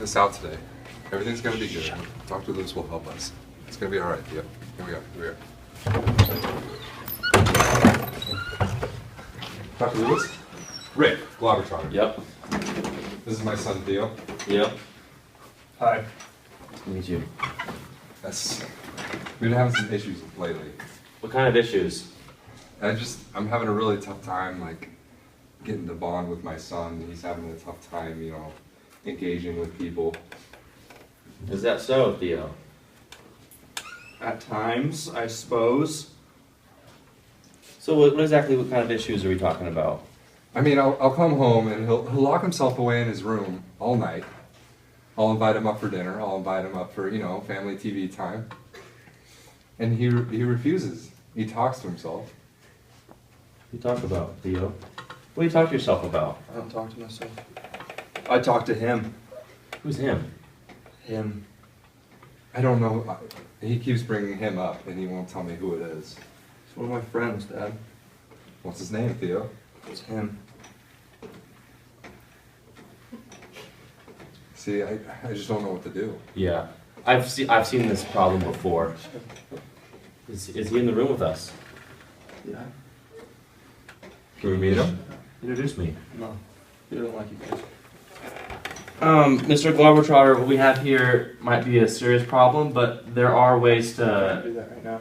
this out today. Everything's gonna be good. Dr. Lewis will help us. It's gonna be all right, Theo. Here we go. Here we go. Dr. Lewis? Rick, Globetrotter. Yep. This is my son, Theo. Yep. Hi. Nice to meet you. Yes. We've been having some issues lately. What kind of issues? I'm having a really tough time, like, getting to bond with my son. He's having a tough time, you know, engaging with people. Is that so, Theo? At times, I suppose. So what kind of issues are we talking about? I mean, I'll come home and he'll lock himself away in his room all night. I'll invite him up for dinner. I'll invite him up for, you know, family TV time. And he refuses. He talks to himself. What do you talk about, Theo? What do you talk to yourself about? I don't talk to myself. I talk to him. Who's him? Him. I don't know. He keeps bringing him up and he won't tell me who it is. It's one of my friends, Dad. What's his name, Theo? It's him. See, I just don't know what to do. Yeah. I've seen this problem before. Is he in the room with us? Yeah. Can we meet him? Introduce me. No. You don't like you guys. Mr. Globetrotter, what we have here might be a serious problem, but there are ways I can't to do that right now.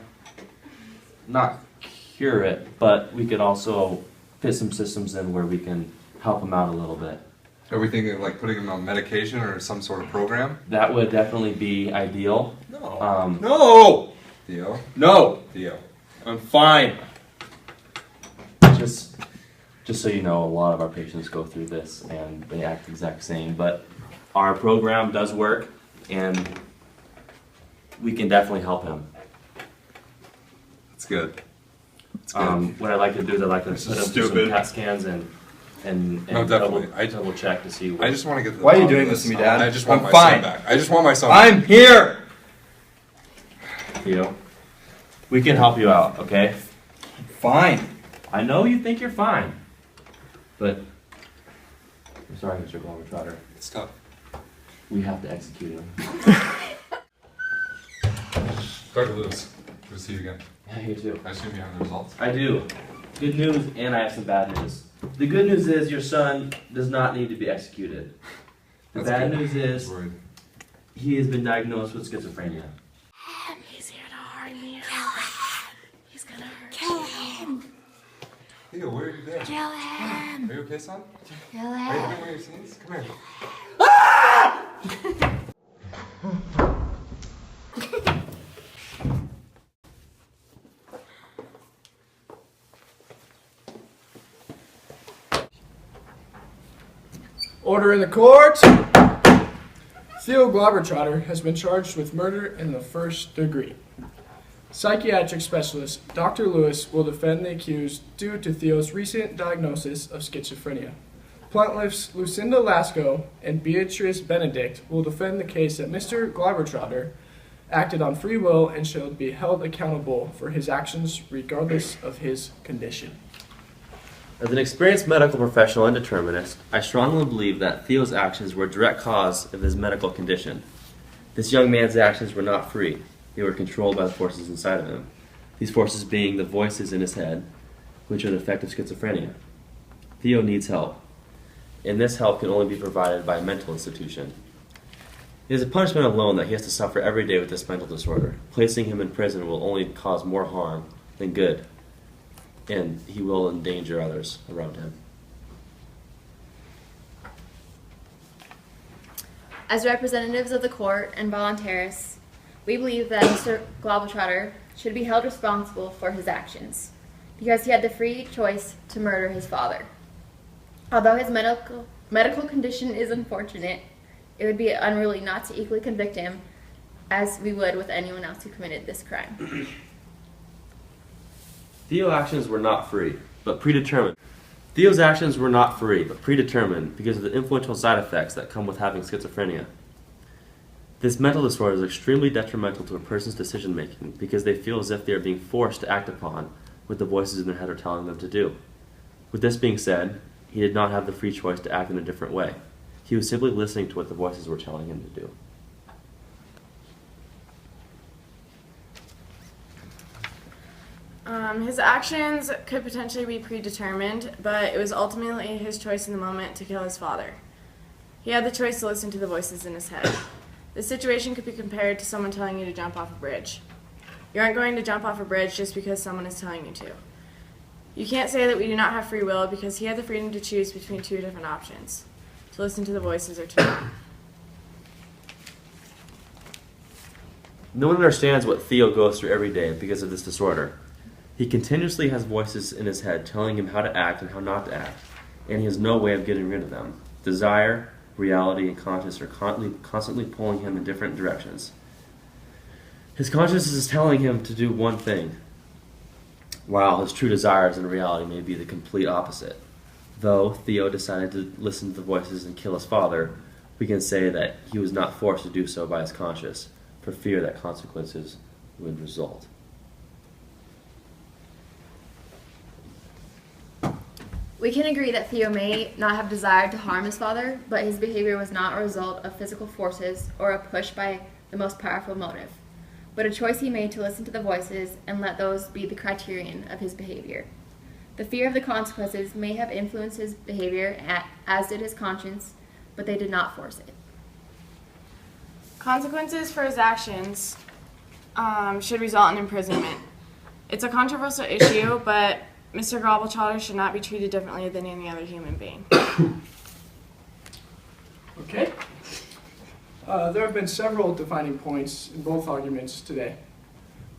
not cure it, but we could also fit some systems in where we can help him out a little bit. Are we thinking of like putting him on medication or some sort of program? That would definitely be ideal. No. No! Theo? No! Theo. I'm fine. Just so you know, a lot of our patients go through this and they act the exact same, but our program does work and we can definitely help him. That's good. That's good. What I like to do is I like to put him through some CAT scans and No, definitely. double check to see. I just want to get to the Why are you bottom doing of this to me, Dad? I just want I'm my fine. son back. I just want my son I'm here! Theo, we can help you out, okay? Fine. I know you think you're fine, but I'm sorry, Mr. Globetrotter. It's tough. We have to execute him. Dr. Lewis, good to see you again. Yeah, you too. I assume you have the results. I do. Good news, and I have some bad news. The good news is your son does not need to be executed. The That's bad good. news I was is worried. he has been diagnosed with schizophrenia. He's here to harm you. He's gonna hurt Kill you. him! Theo, where are you there? Kill him! Are you okay, son? Kill Are you him! having one of your scenes? Come here. Order in the court. Theo Globetrotter has been charged with murder in the first degree. Psychiatric specialist Dr. Lewis will defend the accused due to Theo's recent diagnosis of schizophrenia. Plaintiffs Lucinda Lasco and Beatrice Benedict will defend the case that Mr. Globetrotter acted on free will and shall be held accountable for his actions regardless of his condition. As an experienced medical professional and determinist, I strongly believe that Theo's actions were a direct cause of his medical condition. This young man's actions were not free. They were controlled by the forces inside of him. These forces being the voices in his head, which are the effect of schizophrenia. Theo needs help, and this help can only be provided by a mental institution. It is a punishment alone that he has to suffer every day with this mental disorder. Placing him in prison will only cause more harm than good, and he will endanger others around him. As representatives of the court and voluntarists, we believe that Mr. Globetrotter should be held responsible for his actions because he had the free choice to murder his father. Although his medical condition is unfortunate, it would be unruly not to equally convict him as we would with anyone else who committed this crime. Theo's actions were not free, but predetermined. Theo's actions were not free, but predetermined because of the influential side effects that come with having schizophrenia. This mental disorder is extremely detrimental to a person's decision-making because they feel as if they are being forced to act upon what the voices in their head are telling them to do. With this being said, he did not have the free choice to act in a different way. He was simply listening to what the voices were telling him to do. His actions could potentially be predetermined, but it was ultimately his choice in the moment to kill his father. He had the choice to listen to the voices in his head. This situation could be compared to someone telling you to jump off a bridge. You aren't going to jump off a bridge just because someone is telling you to. You can't say that we do not have free will because he had the freedom to choose between two different options, to listen to the voices or to not. No one understands what Theo goes through every day because of this disorder. He continuously has voices in his head telling him how to act and how not to act, and he has no way of getting rid of them. Desire, reality, and conscience are constantly pulling him in different directions. His conscience is telling him to do one thing, while his true desires and reality may be the complete opposite. Though Theo decided to listen to the voices and kill his father, we can say that he was not forced to do so by his conscience, for fear that consequences would result. We can agree that Theo may not have desired to harm his father, but his behavior was not a result of physical forces or a push by the most powerful motive, but a choice he made to listen to the voices and let those be the criterion of his behavior. The fear of the consequences may have influenced his behavior, as did his conscience, but they did not force it. Consequences for his actions should result in imprisonment. It's a controversial issue, but Mr. Globbletrotter should not be treated differently than any other human being. Okay. There have been several defining points in both arguments today.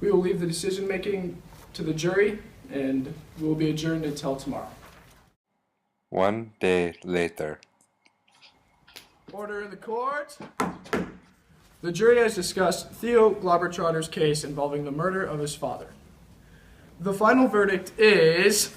We will leave the decision-making to the jury, and we will be adjourned until tomorrow. 1 day later. Order in the court. The jury has discussed Theo Globbletrotter's case involving the murder of his father. The final verdict is